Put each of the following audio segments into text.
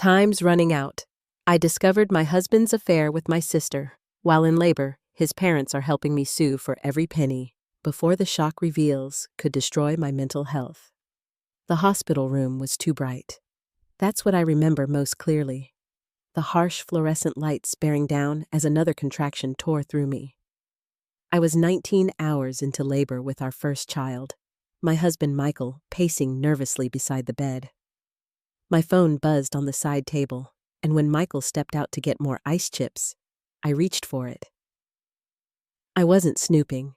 Time's running out. I discovered my husband's affair with my sister. While in labor, his parents are helping me sue for every penny. Before the shock reveals could destroy my mental health. The hospital room was too bright. That's what I remember most clearly. The harsh fluorescent lights bearing down as another contraction tore through me. I was 19 hours into labor with our first child, my husband Michael pacing nervously beside the bed. My phone buzzed on the side table, and when Michael stepped out to get more ice chips, I reached for it. I wasn't snooping.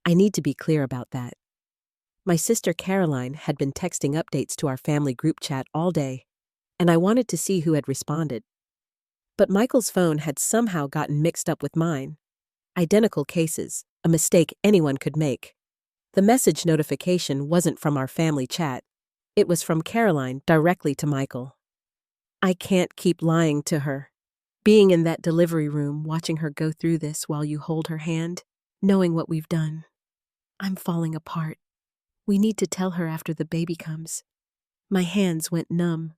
I need to be clear about that. My sister Caroline had been texting updates to our family group chat all day, and I wanted to see who had responded. But Michael's phone had somehow gotten mixed up with mine. Identical cases, a mistake anyone could make. The message notification wasn't from our family chat. It was from Caroline directly to Michael. I can't keep lying to her. Being in that delivery room, watching her go through this while you hold her hand, knowing what we've done. I'm falling apart. We need to tell her after the baby comes. My hands went numb.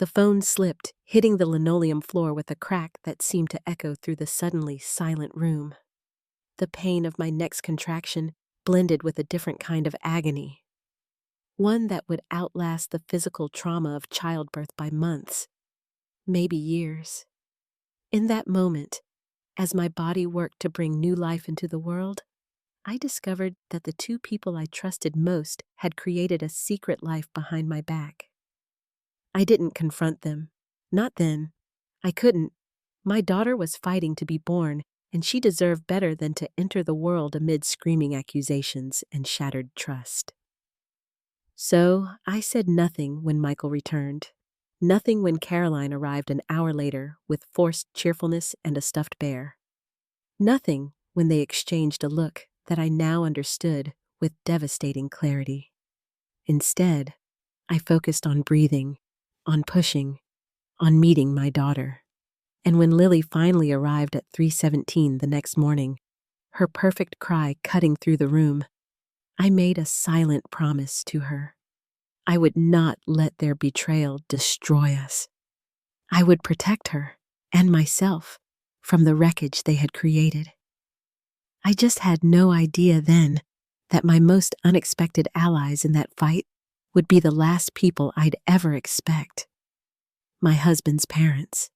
The phone slipped, hitting the linoleum floor with a crack that seemed to echo through the suddenly silent room. The pain of my next contraction blended with a different kind of agony. One that would outlast the physical trauma of childbirth by months, maybe years. In that moment, as my body worked to bring new life into the world, I discovered that the two people I trusted most had created a secret life behind my back. I didn't confront them. Not then. I couldn't. My daughter was fighting to be born, and she deserved better than to enter the world amid screaming accusations and shattered trust. So I said nothing when Michael returned. Nothing when Caroline arrived an hour later with forced cheerfulness and a stuffed bear. Nothing when they exchanged a look that I now understood with devastating clarity. Instead, I focused on breathing, on pushing, on meeting my daughter. And when Lily finally arrived at 3:17 the next morning, her perfect cry cutting through the room, I made a silent promise to her. I would not let their betrayal destroy us. I would protect her and myself from the wreckage they had created. I just had no idea then that my most unexpected allies in that fight would be the last people I'd ever expect, my husband's parents.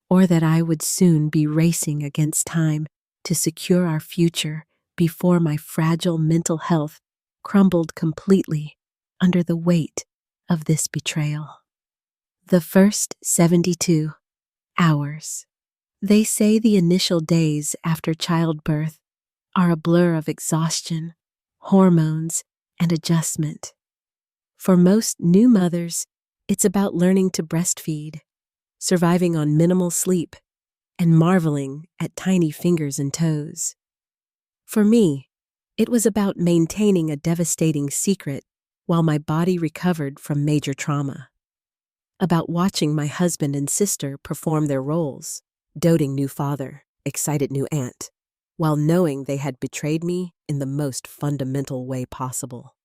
Or that I would soon be racing against time to secure our future before my fragile mental health crumbled completely under the weight of this betrayal. The first 72 hours. They say the initial days after childbirth are a blur of exhaustion, hormones, and adjustment. For most new mothers, it's about learning to breastfeed, surviving on minimal sleep, and marveling at tiny fingers and toes. For me, it was about maintaining a devastating secret while my body recovered from major trauma. About watching my husband and sister perform their roles, doting new father, excited new aunt, while knowing they had betrayed me in the most fundamental way possible.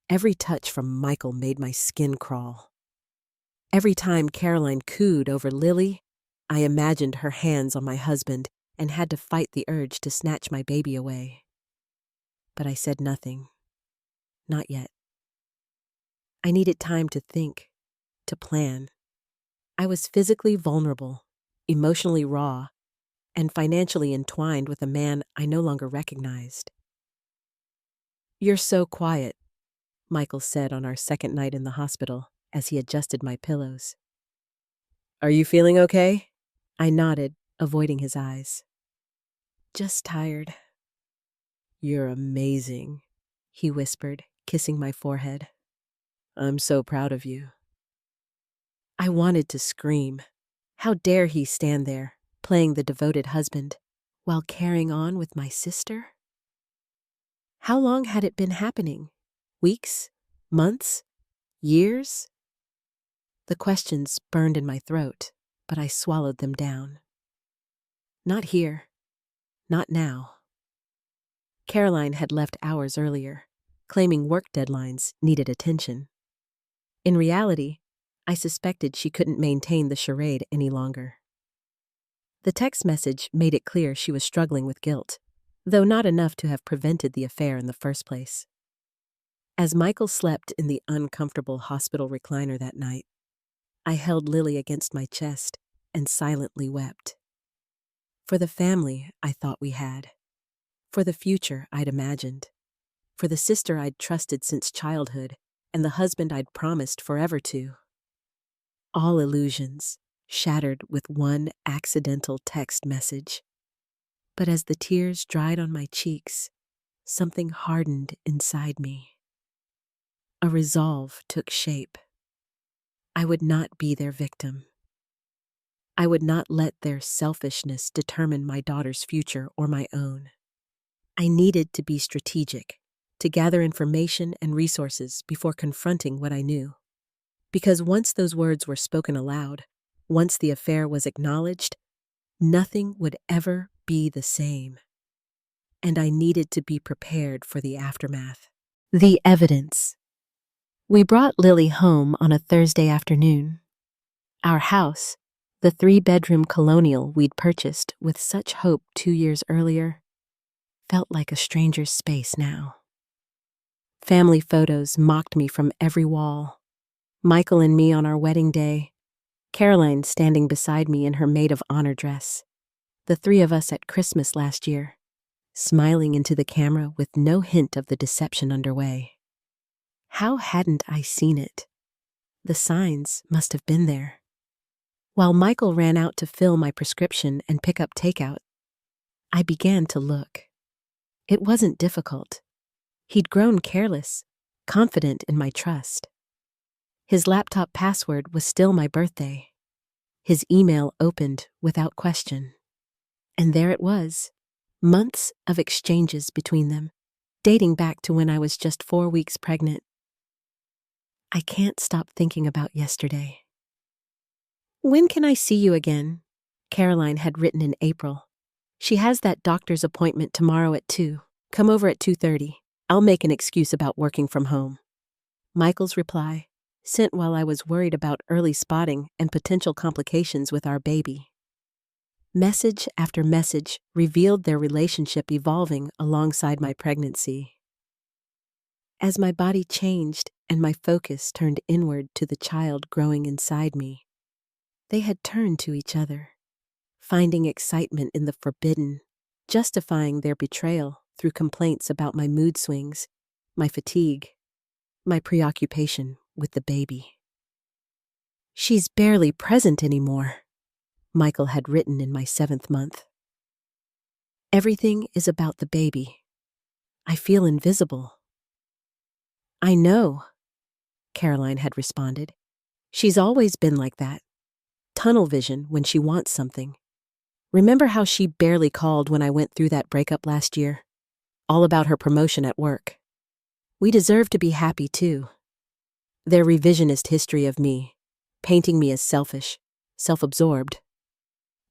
Every touch from Michael made my skin crawl. Every time Caroline cooed over Lily, I imagined her hands on my husband and had to fight the urge to snatch my baby away. But I said nothing. Not yet. I needed time to think, to plan. I was physically vulnerable, emotionally raw, and financially entwined with a man I no longer recognized. "You're so quiet," Michael said on our second night in the hospital as he adjusted my pillows. "Are you feeling okay?" I nodded, avoiding his eyes. "Just tired." "You're amazing," he whispered, kissing my forehead. "I'm so proud of you." I wanted to scream. How dare he stand there, playing the devoted husband, while carrying on with my sister? How long had it been happening? Weeks? Months? Years? The questions burned in my throat, but I swallowed them down. Not here. Not now. Caroline had left hours earlier, claiming work deadlines needed attention. In reality, I suspected she couldn't maintain the charade any longer. The text message made it clear she was struggling with guilt, though not enough to have prevented the affair in the first place. As Michael slept in the uncomfortable hospital recliner that night, I held Lily against my chest and silently wept. For the family I thought we had. For the future I'd imagined. For the sister I'd trusted since childhood and the husband I'd promised forever to. All illusions shattered with one accidental text message. But as the tears dried on my cheeks, something hardened inside me. A resolve took shape. I would not be their victim. I would not let their selfishness determine my daughter's future or my own. I needed to be strategic, to gather information and resources before confronting what I knew. Because once those words were spoken aloud, once the affair was acknowledged, nothing would ever be the same. And I needed to be prepared for the aftermath. The evidence. We brought Lily home on a Thursday afternoon. Our house, the 3-bedroom colonial we'd purchased with such hope 2 years earlier, felt like a stranger's space now. Family photos mocked me from every wall. Michael and me on our wedding day, Caroline standing beside me in her maid of honor dress, the 3 of us at Christmas last year, smiling into the camera with no hint of the deception underway. How hadn't I seen it? The signs must have been there. While Michael ran out to fill my prescription and pick up takeout, I began to look. It wasn't difficult. He'd grown careless, confident in my trust. His laptop password was still my birthday. His email opened without question. And there it was, months of exchanges between them, dating back to when I was just 4 weeks pregnant. I can't stop thinking about yesterday. "When can I see you again?" Caroline had written in April. "She has that doctor's appointment tomorrow at 2. Come over at 2:30. I'll make an excuse about working from home." Michael's reply, sent while I was worried about early spotting and potential complications with our baby. Message after message revealed their relationship evolving alongside my pregnancy. As my body changed and my focus turned inward to the child growing inside me, they had turned to each other, finding excitement in the forbidden, justifying their betrayal through complaints about my mood swings, my fatigue, my preoccupation with the baby. "She's barely present anymore," Michael had written in my 7th month. "Everything is about the baby. I feel invisible." "I know," Caroline had responded. "She's always been like that. Tunnel vision when she wants something. Remember how she barely called when I went through that breakup last year? All about her promotion at work. We deserve to be happy too." Their revisionist history of me, painting me as selfish, self-absorbed,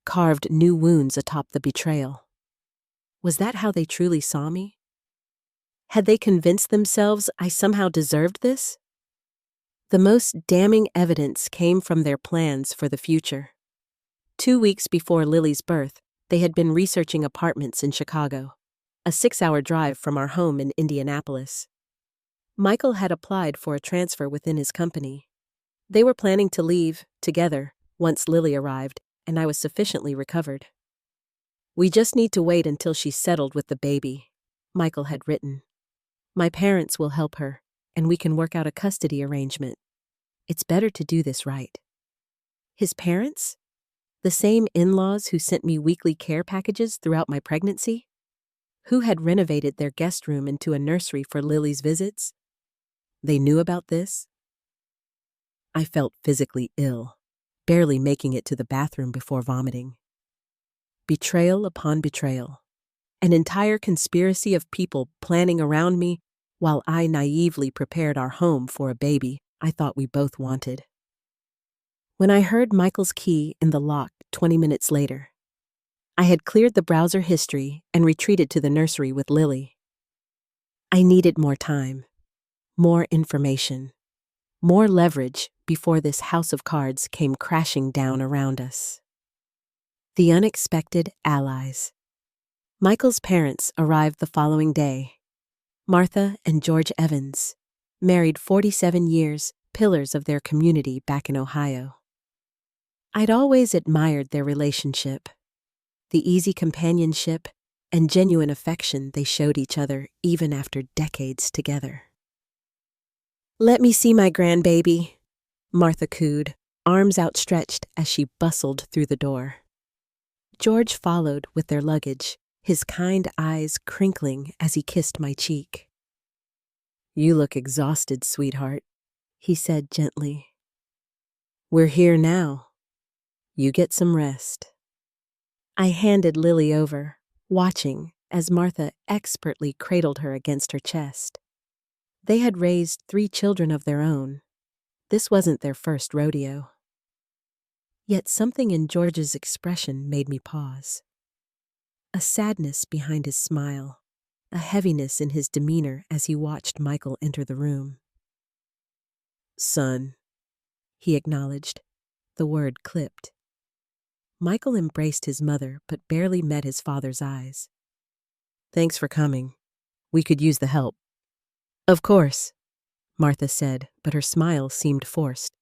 carved new wounds atop the betrayal. Was that how they truly saw me? Had they convinced themselves I somehow deserved this? The most damning evidence came from their plans for the future. 2 weeks before Lily's birth, they had been researching apartments in Chicago, a 6-hour drive from our home in Indianapolis. Michael had applied for a transfer within his company. They were planning to leave together once Lily arrived and I was sufficiently recovered. "We just need to wait until she's settled with the baby," Michael had written. "My parents will help her, and we can work out a custody arrangement. It's better to do this right." His parents? The same in-laws who sent me weekly care packages throughout my pregnancy? Who had renovated their guest room into a nursery for Lily's visits? They knew about this? I felt physically ill, barely making it to the bathroom before vomiting. Betrayal upon betrayal. An entire conspiracy of people planning around me while I naively prepared our home for a baby I thought we both wanted. When I heard Michael's key in the lock 20 minutes later, I had cleared the browser history and retreated to the nursery with Lily. I needed more time, more information, more leverage before this house of cards came crashing down around us. The unexpected allies. Michael's parents arrived the following day. Martha and George Evans, married 47 years, pillars of their community back in Ohio. I'd always admired their relationship, the easy companionship and genuine affection they showed each other even after decades together. "Let me see my grandbaby," Martha cooed, arms outstretched as she bustled through the door. George followed with their luggage, his kind eyes crinkling as he kissed my cheek. "You look exhausted, sweetheart," he said gently. "We're here now. You get some rest." I handed Lily over, watching as Martha expertly cradled her against her chest. They had raised 3 children of their own. This wasn't their first rodeo. Yet something in George's expression made me pause. A sadness behind his smile, a heaviness in his demeanor as he watched Michael enter the room. "Son," he acknowledged, the word clipped. Michael embraced his mother but barely met his father's eyes. "Thanks for coming. We could use the help." "Of course," Martha said, but her smile seemed forced.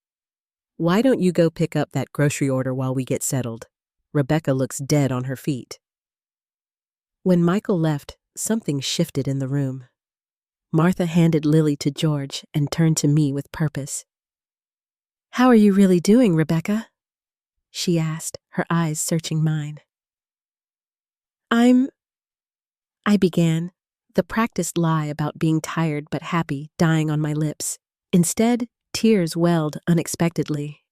"Why don't you go pick up that grocery order while we get settled? Rebecca looks dead on her feet." When Michael left, something shifted in the room. Martha handed Lily to George and turned to me with purpose. "How are you really doing, Rebecca?" she asked, her eyes searching mine. I began, the practiced lie about being tired but happy dying on my lips. Instead, tears welled unexpectedly.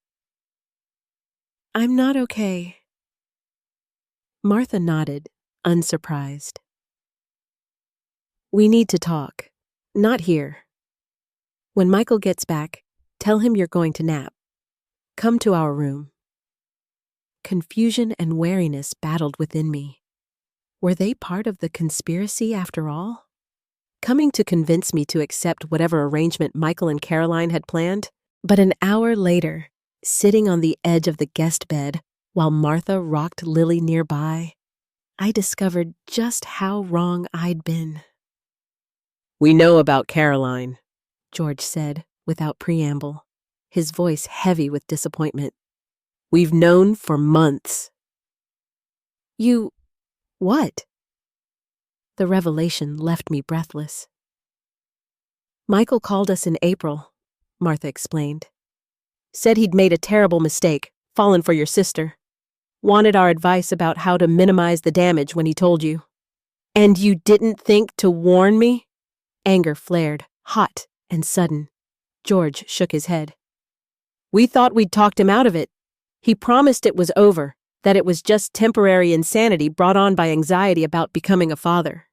"I'm not okay." Martha nodded, unsurprised. "We need to talk. Not here. When Michael gets back, tell him you're going to nap. Come to our room." Confusion and wariness battled within me. Were they part of the conspiracy after all? Coming to convince me to accept whatever arrangement Michael and Caroline had planned? But an hour later, sitting on the edge of the guest bed while Martha rocked Lily nearby, I discovered just how wrong I'd been. "We know about Caroline," George said without preamble, his voice heavy with disappointment. "We've known for months." "You... what?" The revelation left me breathless. "Michael called us in April," Martha explained. "Said he'd made a terrible mistake, fallen for your sister. Wanted our advice about how to minimize the damage when he told you." "And you didn't think to warn me?" Anger flared, hot and sudden. George shook his head. "We thought we'd talked him out of it. He promised it was over, that it was just temporary insanity brought on by anxiety about becoming a father."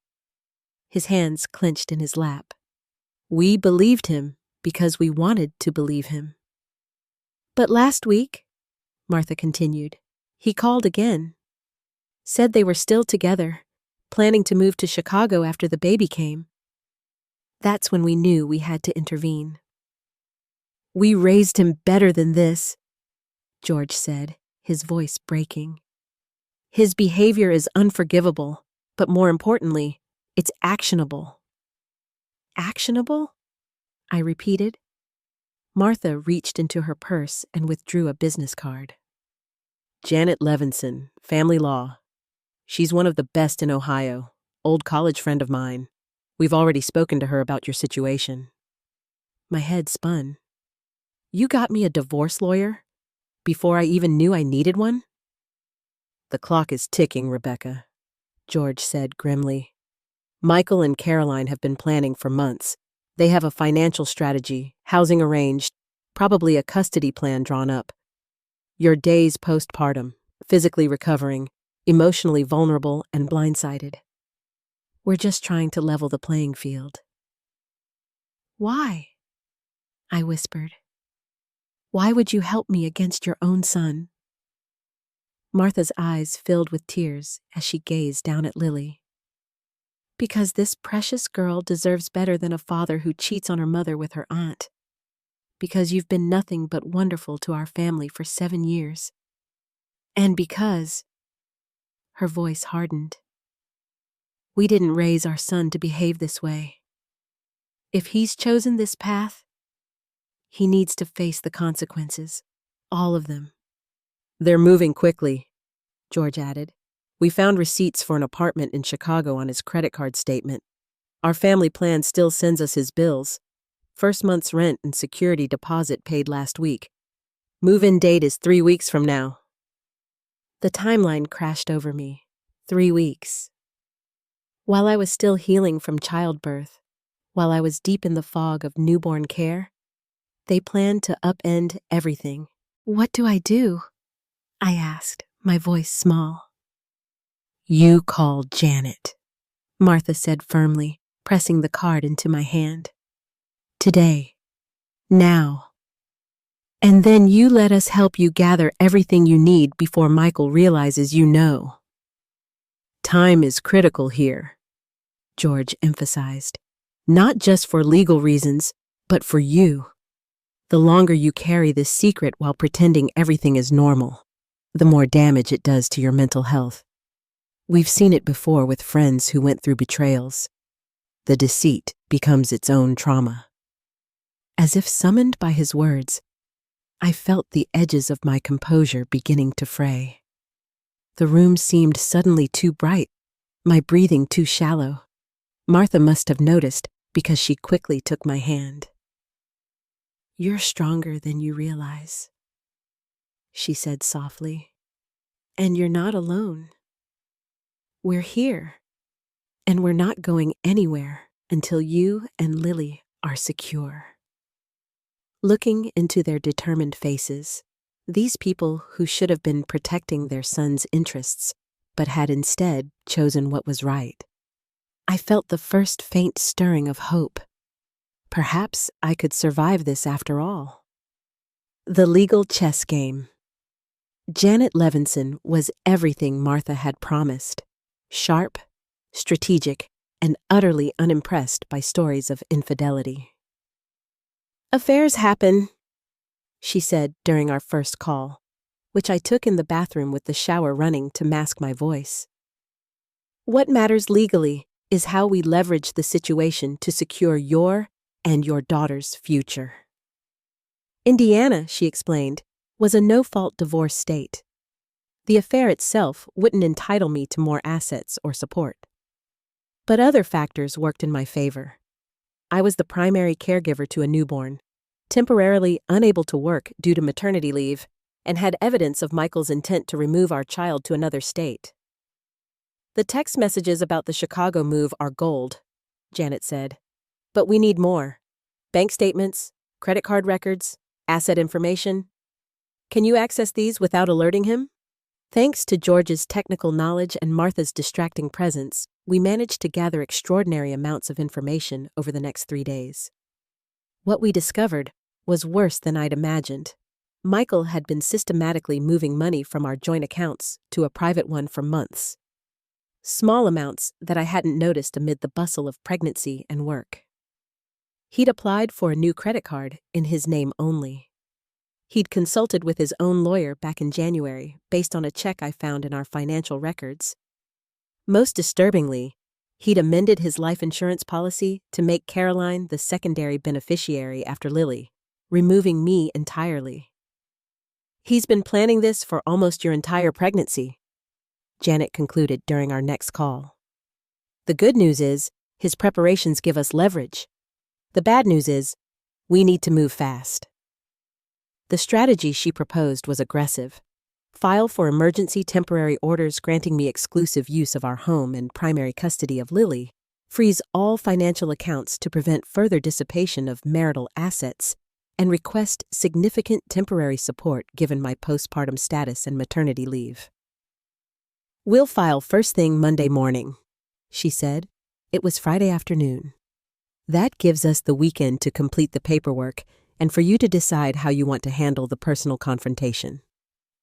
His hands clenched in his lap. "We believed him because we wanted to believe him." "But last week," Martha continued, "he called again. Said they were still together, planning to move to Chicago after the baby came. That's when we knew we had to intervene." "We raised him better than this," George said, his voice breaking. "His behavior is unforgivable, but more importantly, it's actionable." "Actionable?" I repeated. Martha reached into her purse and withdrew a business card. "Janet Levinson, Family Law. She's one of the best in Ohio, old college friend of mine. We've already spoken to her about your situation." My head spun. "You got me a divorce lawyer? Before I even knew I needed one?" "The clock is ticking, Rebecca," George said grimly. "Michael and Caroline have been planning for months. They have a financial strategy, housing arranged, probably a custody plan drawn up. You're days postpartum, physically recovering, emotionally vulnerable and blindsided. We're just trying to level the playing field." "Why?" I whispered. "Why would you help me against your own son?" Martha's eyes filled with tears as she gazed down at Lily. "Because this precious girl deserves better than a father who cheats on her mother with her aunt. because you've been nothing but wonderful to our family for 7 years. And because, her voice hardened, we didn't raise our son to behave this way. If he's chosen this path, he needs to face the consequences, all of them. They're moving quickly, George added. We found receipts for an apartment in Chicago on his credit card statement. Our family plan still sends us his bills. First month's rent and security deposit paid last week. Move-in date is 3 weeks from now. The timeline crashed over me. 3 weeks. While I was still healing from childbirth, while I was deep in the fog of newborn care, they planned to upend everything. What do I do? I asked, my voice small. You call Janet, Martha said firmly, pressing the card into my hand. Today. Now. And then you let us help you gather everything you need before Michael realizes you know. Time is critical here, George emphasized. Not just for legal reasons, but for you. The longer you carry this secret while pretending everything is normal, the more damage it does to your mental health. We've seen it before with friends who went through betrayals. The deceit becomes its own trauma. As if summoned by his words, I felt the edges of my composure beginning to fray. The room seemed suddenly too bright, my breathing too shallow. Martha must have noticed because she quickly took my hand. You're stronger than you realize, she said softly. And you're not alone. We're here, and we're not going anywhere until you and Lily are secure. Looking into their determined faces, these people who should have been protecting their son's interests, but had instead chosen what was right, I felt the first faint stirring of hope. Perhaps I could survive this after all. The legal chess game. Janet Levinson was everything Martha had promised. Sharp, strategic, and utterly unimpressed by stories of infidelity. Affairs happen, she said during our first call, which I took in the bathroom with the shower running to mask my voice. What matters legally is how we leverage the situation to secure your and your daughter's future. Indiana, she explained, was a no-fault divorce state. The affair itself wouldn't entitle me to more assets or support. But other factors worked in my favor. I was the primary caregiver to a newborn, temporarily unable to work due to maternity leave, and had evidence of Michael's intent to remove our child to another state. The text messages about the Chicago move are gold, Janet said. But we need more. Bank statements, credit card records, asset information. Can you access these without alerting him? Thanks to George's technical knowledge and Martha's distracting presence, we managed to gather extraordinary amounts of information over the next 3 days. What we discovered was worse than I'd imagined. Michael had been systematically moving money from our joint accounts to a private one for months. Small amounts that I hadn't noticed amid the bustle of pregnancy and work. He'd applied for a new credit card in his name only. He'd consulted with his own lawyer back in January based on a check I found in our financial records. Most disturbingly, he'd amended his life insurance policy to make Caroline the secondary beneficiary after Lily, removing me entirely. He's been planning this for almost your entire pregnancy, Janet concluded during our next call. The good news is, his preparations give us leverage. The bad news is, we need to move fast. The strategy she proposed was aggressive. File for emergency temporary orders granting me exclusive use of our home and primary custody of Lily, freeze all financial accounts to prevent further dissipation of marital assets, and request significant temporary support given my postpartum status and maternity leave. We'll file first thing Monday morning, she said. It was Friday afternoon. That gives us the weekend to complete the paperwork and for you to decide how you want to handle the personal confrontation.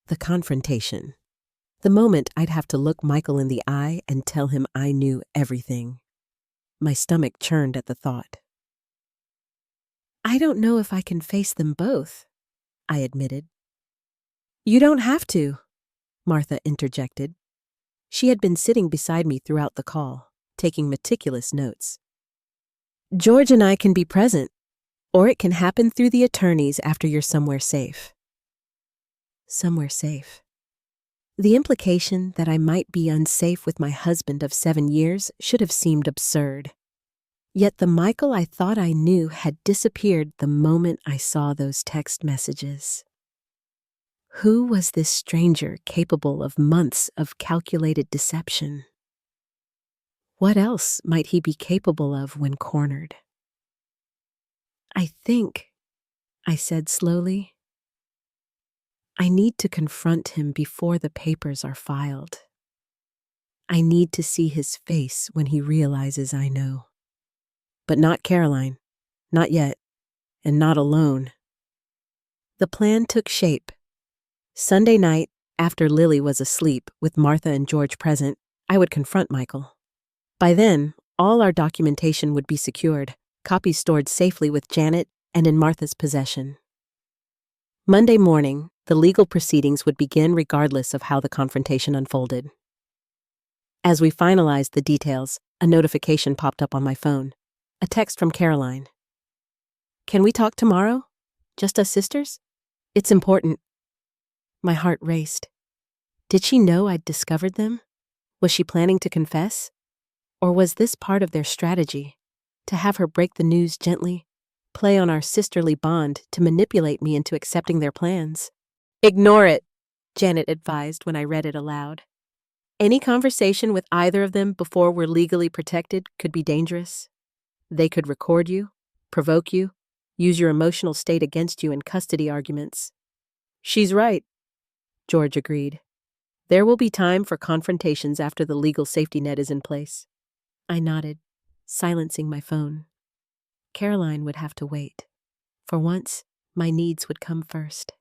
The confrontation. The moment I'd have to look Michael in the eye and tell him I knew everything. My stomach churned at the thought. I I don't know if I can face them both, I admitted. You don't have to, Martha interjected. She had been sitting beside me throughout the call, taking meticulous notes. George and I can be present, or it can happen through the attorneys after you're somewhere safe. Somewhere safe. The implication that I might be unsafe with my husband of 7 years should have seemed absurd. Yet the Michael I thought I knew had disappeared the moment I saw those text messages. Who was this stranger capable of months of calculated deception? What else might he be capable of when cornered? I think, I said slowly, I need to confront him before the papers are filed. I need to see his face when he realizes I know. But not Caroline, not yet, and not alone. The plan took shape. Sunday night, after Lily was asleep with Martha and George present, I would confront Michael. By then, all our documentation would be secured, copies stored safely with Janet and in Martha's possession. Monday morning, the legal proceedings would begin regardless of how the confrontation unfolded. As we finalized the details, a notification popped up on my phone. A text from Caroline. Can we talk tomorrow? Just us sisters? It's important. My heart raced. Did she know I'd discovered them? Was she planning to confess? Or was this part of their strategy? To have her break the news gently, play on our sisterly bond to manipulate me into accepting their plans? Ignore it, Janet advised when I read it aloud. Any conversation with either of them before we're legally protected could be dangerous. They could record you, provoke you, use your emotional state against you in custody arguments. She's right, George agreed. There will be time for confrontations after the legal safety net is in place. I nodded, silencing my phone. Caroline would have to wait. For once, my needs would come first.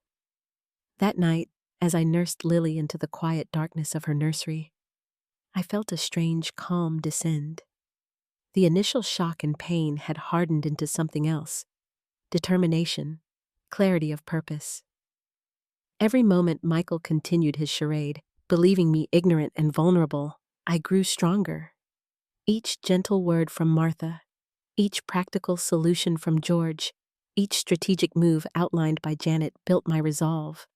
That night, as I nursed Lily into the quiet darkness of her nursery, I felt a strange calm descend. The initial shock and pain had hardened into something else. Determination, clarity of purpose. Every moment Michael continued his charade, believing me ignorant and vulnerable, I grew stronger. Each gentle word from Martha, each practical solution from George, each strategic move outlined by Janet built my resolve.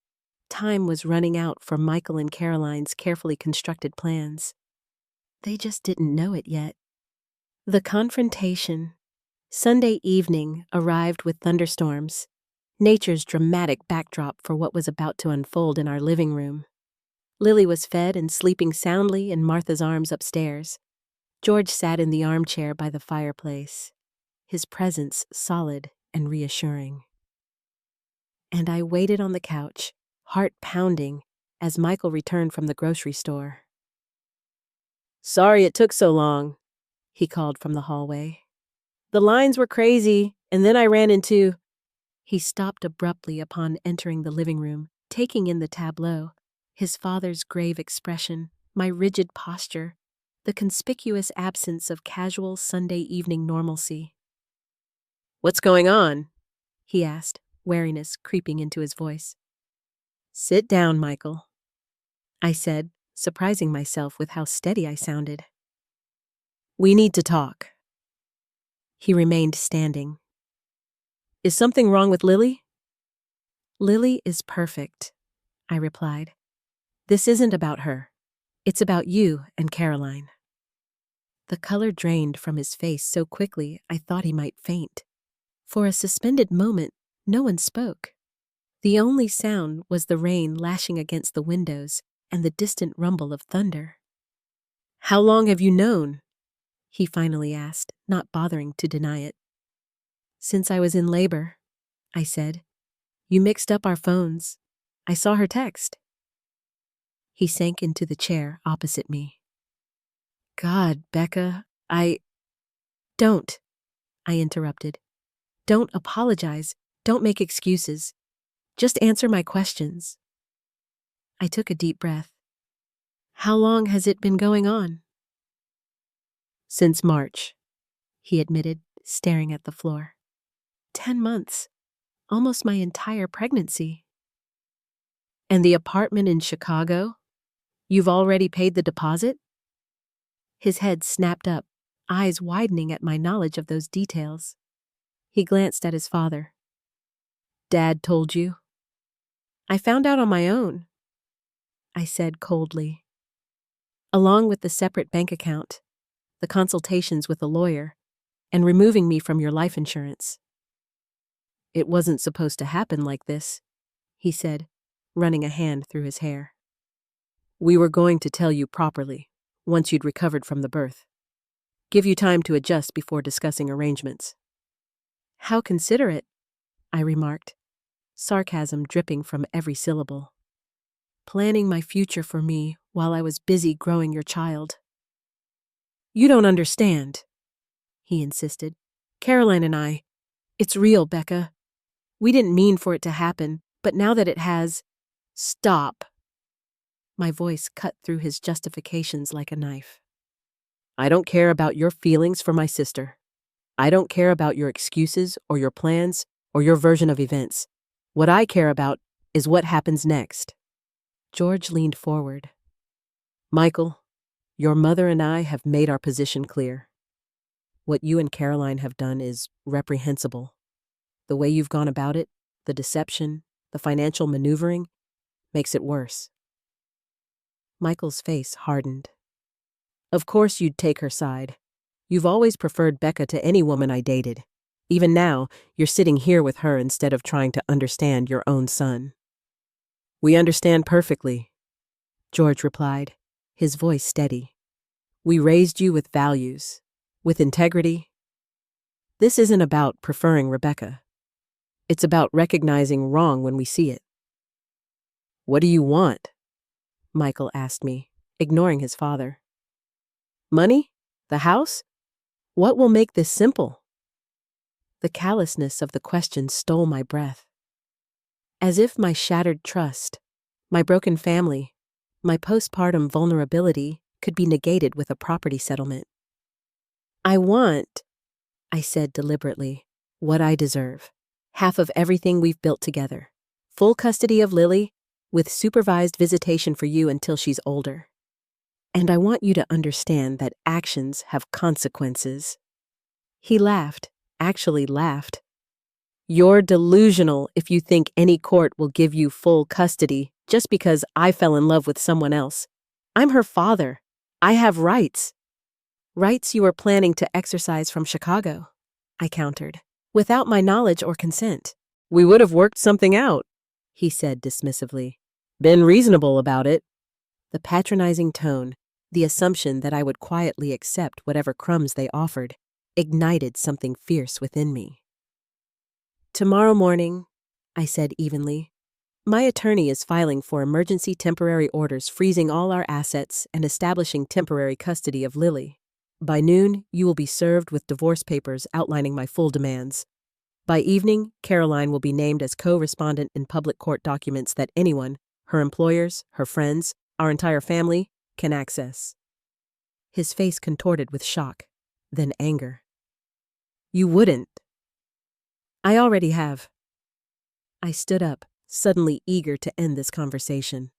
Time was running out for Michael and Caroline's carefully constructed plans. They just didn't know it yet. The confrontation. Sunday evening arrived with thunderstorms, nature's dramatic backdrop for what was about to unfold in our living room. Lily was fed and sleeping soundly in Martha's arms upstairs. George sat in the armchair by the fireplace, his presence solid and reassuring. And I waited on the couch, heart pounding, as Michael returned from the grocery store. Sorry it took so long, he called from the hallway. The lines were crazy, and then I ran into... He stopped abruptly upon entering the living room, taking in the tableau, his father's grave expression, my rigid posture, the conspicuous absence of casual Sunday evening normalcy. What's going on? He asked, wariness creeping into his voice. Sit down, Michael, I said, surprising myself with how steady I sounded. We need to talk. He remained standing. Is something wrong with Lily? Lily is perfect, I replied. This isn't about her. It's about you and Caroline. The color drained from his face so quickly I thought he might faint. For a suspended moment, no one spoke. The only sound was the rain lashing against the windows and the distant rumble of thunder. How long have you known? He finally asked, not bothering to deny it. Since I was in labor, I said. You mixed up our phones. I saw her text. He sank into the chair opposite me. God, Becca, Don't, I interrupted. Don't apologize. Don't make excuses. Just answer my questions. I took a deep breath. How long has it been going on? Since March, he admitted, staring at the floor. 10 months, almost my entire pregnancy. And the apartment in Chicago? You've already paid the deposit? His head snapped up, eyes widening at my knowledge of those details. He glanced at his father. Dad told you? I found out on my own, I said coldly. Along with the separate bank account, the consultations with a lawyer, and removing me from your life insurance. It wasn't supposed to happen like this, he said, running a hand through his hair. We were going to tell you properly, once you'd recovered from the birth. Give you time to adjust before discussing arrangements. How considerate, I remarked, sarcasm dripping from every syllable. Planning my future for me while I was busy growing your child. You don't understand, he insisted. Caroline and I, it's real, Becca. We didn't mean for it to happen, but now that it has, stop. My voice cut through his justifications like a knife. I don't care about your feelings for my sister. I don't care about your excuses or your plans or your version of events. What I care about is what happens next. George leaned forward. Michael, your mother and I have made our position clear. What you and Caroline have done is reprehensible. The way you've gone about it, the deception, the financial maneuvering, makes it worse. Michael's face hardened. Of course you'd take her side. You've always preferred Becca to any woman I dated. Even now, you're sitting here with her instead of trying to understand your own son. We understand perfectly, George replied, his voice steady. We raised you with values, with integrity. This isn't about preferring Rebecca. It's about recognizing wrong when we see it. What do you want? Michael asked me, ignoring his father. Money? The house? What will make this simple? The callousness of the question stole my breath. As if my shattered trust, my broken family, my postpartum vulnerability could be negated with a property settlement. I want, I said deliberately, what I deserve. Half of everything we've built together. Full custody of Lily, with supervised visitation for you until she's older. And I want you to understand that actions have consequences. He laughed, actually laughed. You're delusional if you think any court will give you full custody just because I fell in love with someone else. I'm her father. I have rights. Rights you are planning to exercise from Chicago, I countered, without my knowledge or consent. We would have worked something out, he said dismissively. Been reasonable about it. The patronizing tone, the assumption that I would quietly accept whatever crumbs they offered, ignited something fierce within me. Tomorrow morning, I said evenly, my attorney is filing for emergency temporary orders freezing all our assets and establishing temporary custody of Lily. By noon, you will be served with divorce papers outlining my full demands. By evening, Caroline will be named as co-respondent in public court documents that anyone, her employers, her friends, our entire family, can access. His face contorted with shock, then anger. You wouldn't. I already have. I stood up, suddenly eager to end this conversation.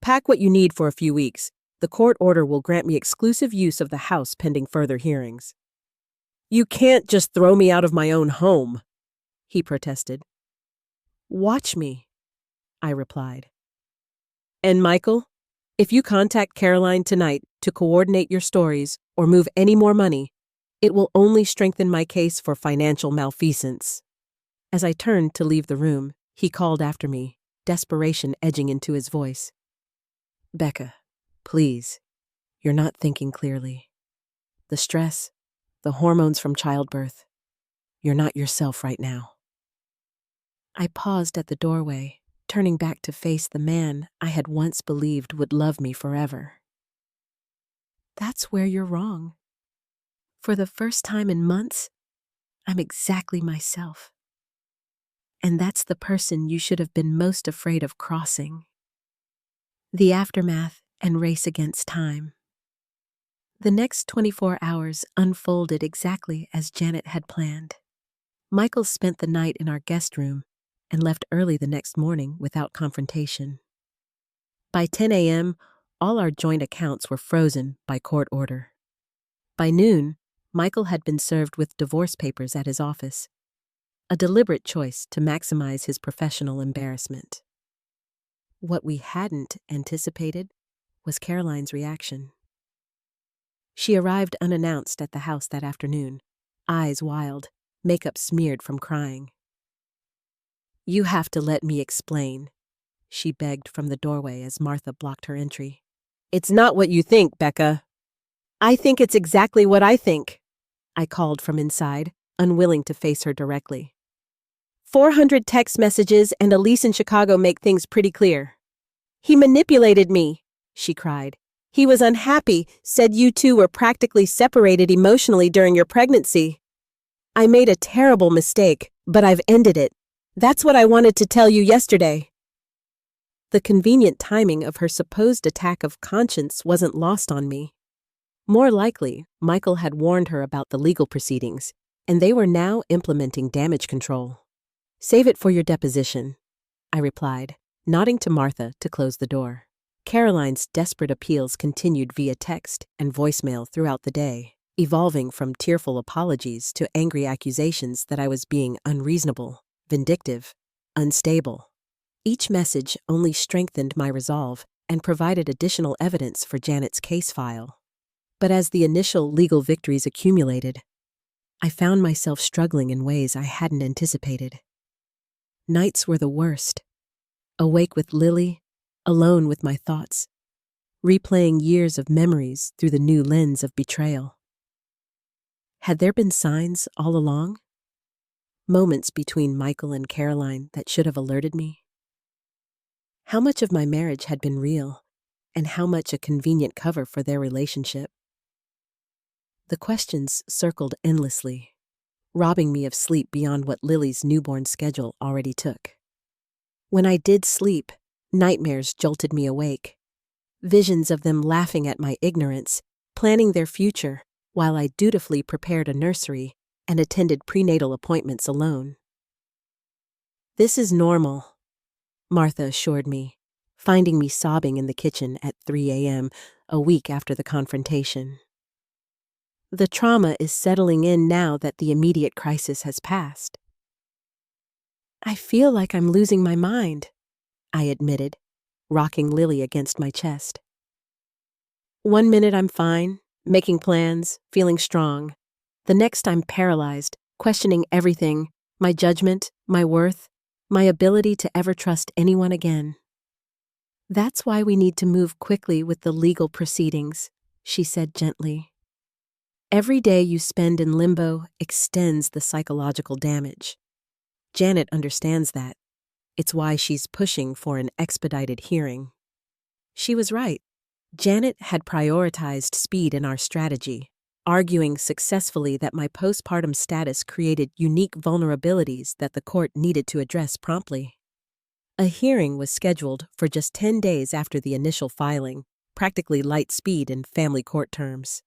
Pack what you need for a few weeks. The court order will grant me exclusive use of the house pending further hearings. You can't just throw me out of my own home, he protested. Watch me, I replied. And Michael, if you contact Caroline tonight to coordinate your stories or move any more money, it will only strengthen my case for financial malfeasance. As I turned to leave the room, he called after me, desperation edging into his voice. Becca, please, you're not thinking clearly. The stress, the hormones from childbirth, you're not yourself right now. I paused at the doorway, turning back to face the man I had once believed would love me forever. That's where you're wrong. For the first time in months, I'm exactly myself. And that's the person you should have been most afraid of crossing. The aftermath and race against time. The next 24 hours unfolded exactly as Janet had planned. Michael spent the night in our guest room and left early the next morning without confrontation. By 10 a.m., all our joint accounts were frozen by court order. By noon, Michael had been served with divorce papers at his office, a deliberate choice to maximize his professional embarrassment. What we hadn't anticipated was Caroline's reaction. She arrived unannounced at the house that afternoon, eyes wild, makeup smeared from crying. "You have to let me explain," she begged from the doorway as Martha blocked her entry. "It's not what you think, Becca." "I think it's exactly what I think," I called from inside, unwilling to face her directly. 400 text messages and a lease in Chicago make things pretty clear. "He manipulated me," she cried. "He was unhappy, said you two were practically separated emotionally during your pregnancy. I made a terrible mistake, but I've ended it. That's what I wanted to tell you yesterday." The convenient timing of her supposed attack of conscience wasn't lost on me. More likely, Michael had warned her about the legal proceedings, and they were now implementing damage control. "Save it for your deposition," I replied, nodding to Martha to close the door. Caroline's desperate appeals continued via text and voicemail throughout the day, evolving from tearful apologies to angry accusations that I was being unreasonable, vindictive, unstable. Each message only strengthened my resolve and provided additional evidence for Janet's case file. But as the initial legal victories accumulated, I found myself struggling in ways I hadn't anticipated. Nights were the worst. Awake with Lily, alone with my thoughts, replaying years of memories through the new lens of betrayal. Had there been signs all along? Moments between Michael and Caroline that should have alerted me? How much of my marriage had been real, and how much a convenient cover for their relationship? The questions circled endlessly, robbing me of sleep beyond what Lily's newborn schedule already took. When I did sleep, nightmares jolted me awake. Visions of them laughing at my ignorance, planning their future, while I dutifully prepared a nursery and attended prenatal appointments alone. "This is normal," Martha assured me, finding me sobbing in the kitchen at 3 a.m., a week after the confrontation. "The trauma is settling in now that the immediate crisis has passed." "I feel like I'm losing my mind," I admitted, rocking Lily against my chest. "One minute I'm fine, making plans, feeling strong. The next I'm paralyzed, questioning everything, my judgment, my worth, my ability to ever trust anyone again." "That's why we need to move quickly with the legal proceedings," she said gently. "Every day you spend in limbo extends the psychological damage. Janet understands that. It's why she's pushing for an expedited hearing." She was right. Janet had prioritized speed in our strategy, arguing successfully that my postpartum status created unique vulnerabilities that the court needed to address promptly. A hearing was scheduled for just 10 days after the initial filing, practically light speed in family court terms.